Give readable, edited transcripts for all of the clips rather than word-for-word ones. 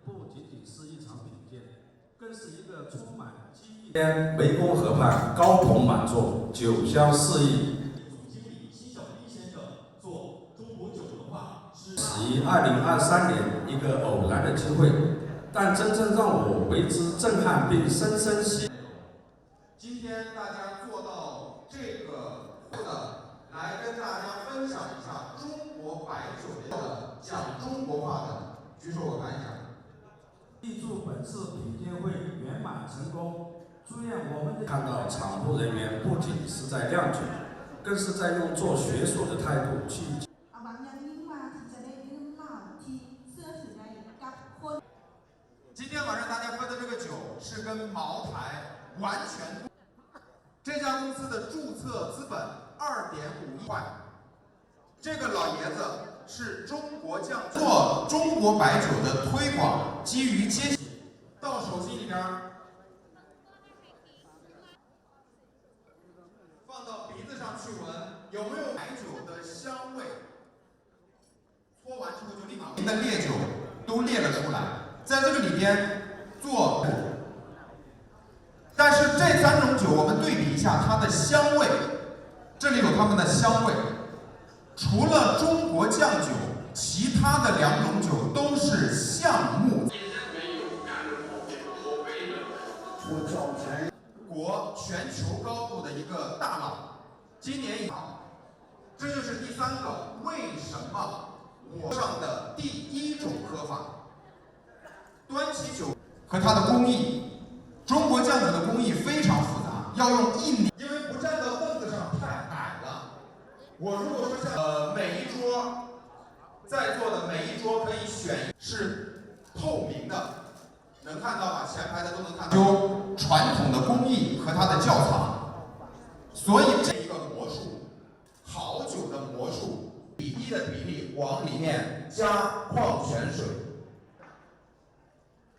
不仅仅是一场比剑，更是一个充满机遇。天湄公河畔高朋满座，酒香四溢。总经理辛小兵先生做中国酒文化始于2023年一个偶然的机会，但真正让我为之震撼并深深吸引。今天大家做到这个来跟大家分享一下中国白酒的讲中国话的，举手我看一下。预祝本次品鉴会圆满成功，祝愿我们看到场部人员不仅是在酿酒，更是在用做学术的态度去。今天晚上大家喝的这个酒是跟茅台完全不。这家公司的注册资本2.5亿块，这个老爷子是中国酱做中国白酒的推广，基于接到手机里边，放到鼻子上去闻，有没有白酒的香味？搓完之后就立马您的烈酒都列了出来，在这个里边做。但是这3种酒我们对比一下它的香味，这里有它们的香味。除了中国酱酒，其他的2种酒都是橡木。国全球高度的一个大佬，今年也好，这就是第3个为什么我上的第1种喝法。端起酒和它的工艺。中国酱酒的工艺非常复杂，要用1年，因为不站到凳子上太矮了。我如果说像每一桌在座的每一桌可以选是透明的，能看到吧？前排的都能看到。有传统的工艺和它的窖藏，所以这一个魔术，好酒的魔术，1:1的比例往里面加矿泉水。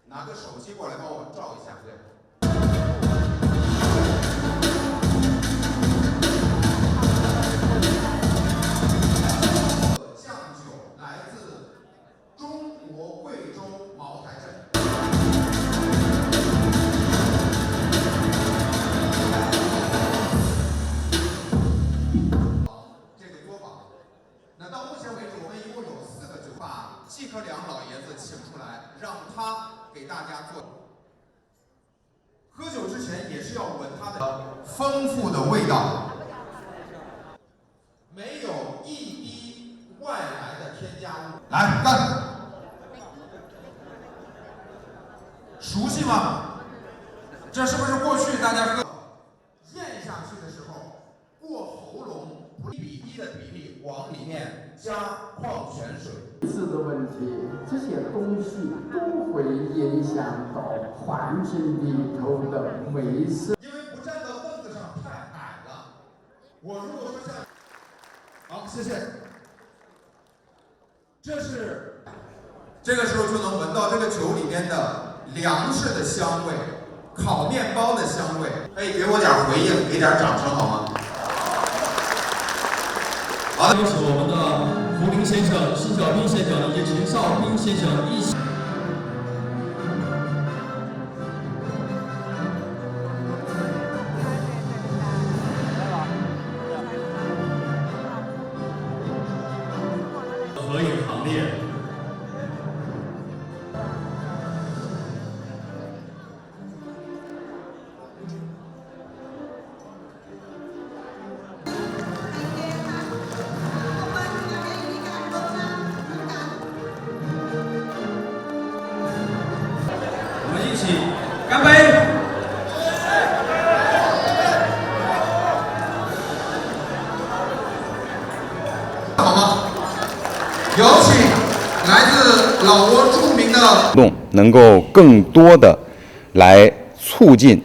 拿个手机过来帮我照一下，对。酱酒来自中国贵州茅台镇。这个作坊，那到目前为止，我们一共有4个酒，把季克良老爷子请出来，让他给大家做。喝酒之前也是要闻它的丰富的味道，没有1滴外来的添加物。来干！熟悉吗？这是不是过去大家喝咽下去的时候过喉咙1:1的比例往里面加矿泉水？质的问题，这些东西都会影响到环境里头的卫生。因为不站到凳子上太矮了。我如果说像，好，谢谢。这个时候就能闻到这个酒里面的粮食的香味，烤面包的香味。可以给我点回应，给点掌声好吗？好的，有请我们的胡林先生、辛小兵先生以及秦少兵先生一起。合影行列。干杯！好吗？有请来自老挝著名的活动，能够更多的来促进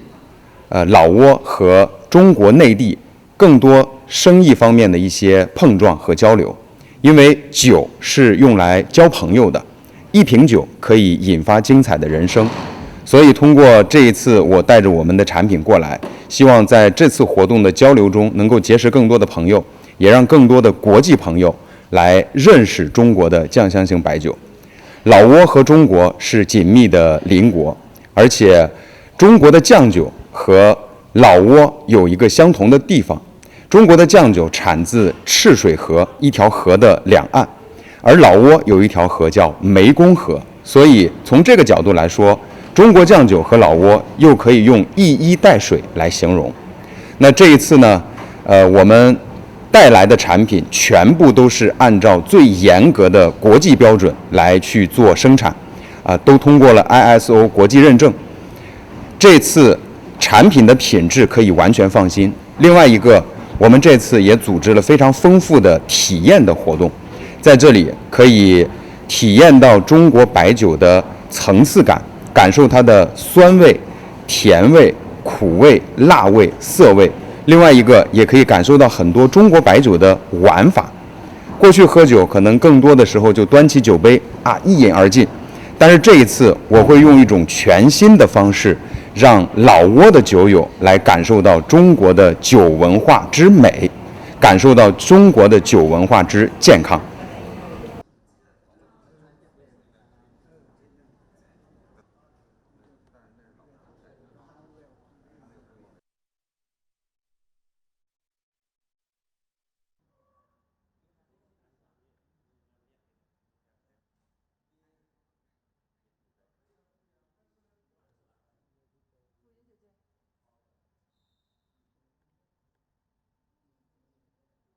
老挝和中国内地更多生意方面的一些碰撞和交流，因为酒是用来交朋友的，一瓶酒可以引发精彩的人生。所以通过这一次我带着我们的产品过来，希望在这次活动的交流中能够结识更多的朋友，也让更多的国际朋友来认识中国的酱香型白酒。老挝和中国是紧密的邻国，而且中国的酱酒和老挝有一个相同的地方，中国的酱酒产自赤水河一条河的两岸，而老挝有一条河叫湄公河，所以从这个角度来说，中国酱酒和老挝又可以用一衣带水来形容。那这一次呢，我们带来的产品全部都是按照最严格的国际标准来去做生产，都通过了 ISO 国际认证。这次产品的品质可以完全放心。另外一个，我们这次也组织了非常丰富的体验的活动，在这里可以体验到中国白酒的层次感，感受它的酸味、甜味、苦味、辣味、涩味。另外一个也可以感受到很多中国白酒的玩法。过去喝酒可能更多的时候就端起酒杯一饮而尽，但是这一次我会用一种全新的方式，让老挝的酒友来感受到中国的酒文化之美，感受到中国的酒文化之健康。